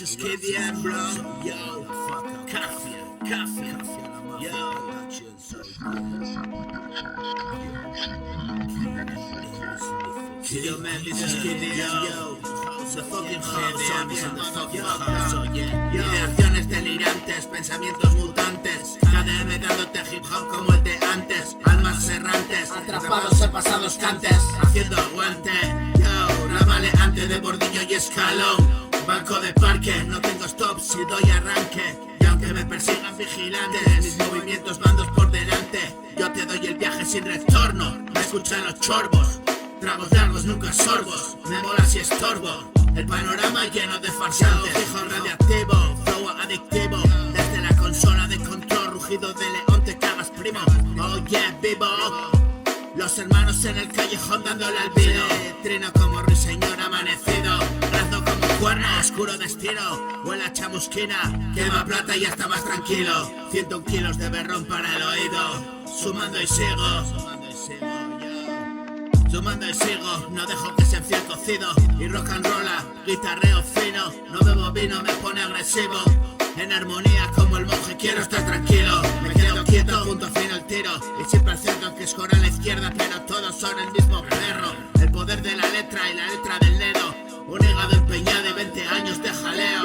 is KDM, bro. Yo, Kafia, yo. Yo, man, this is KDM, yo. The fucking house, the fucking house, yeah. Ideaciones delirantes, pensamientos mutantes. KDM dándote hip hop como el de antes. Almas errantes, atrapados en pasados cantes. Haciendo aguante, yo. Ramaleante de bordillo y escalón. Banco de parque, no tengo stop si doy arranque. Y aunque me persigan vigilantes, mis movimientos van dos por delante. Yo te doy el viaje sin retorno, me escuchan los chorbos. Tragos largos, nunca sorbos, me mola si estorbo. El panorama lleno de farsantes, fijo radiactivo, flow adictivo. Desde la consola de control, rugido de león te cagas primo. Oh yeah, vivo. Los hermanos en el callejón dándole al vino. Trino como ruiseñor amanecido. Brazo como cuerno, oscuro destino. Huele a chamusquina, quema plata y ya está más tranquilo. 101 kilos de berrón para el oído. Sumando y sigo. Sumando y sigo, no dejo que se enfríe el cocido. Y rock and rolla, guitarreo fino. No bebo vino, me pone agresivo. En armonía como el monje, quiero estar tranquilo. Me quedo quieto, punto final tiro. Y siempre acierto que escora a la izquierda, pero todos son el mismo perro. El poder de la letra y la letra del dedo. Un hígado empeñado y 20 años de jaleo.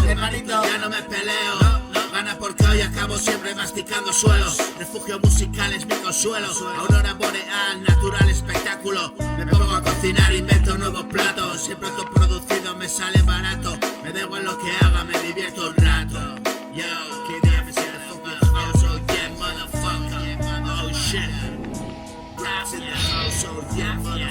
Hermanito, ya no me peleo. Gana porque hoy acabo siempre masticando suelo. Refugio musical es mi consuelo. Aurora boreal, natural espectáculo. Me pongo a cocinar, invento nuevos platos. Siempre autoproducido, me sale barato. Me da igual lo que haga, me divierto un rato. Yo, KDM is in the fucking house, oh yeah, motherfucker. Oh shit. Raps in the house, oh yeah, motherfucker.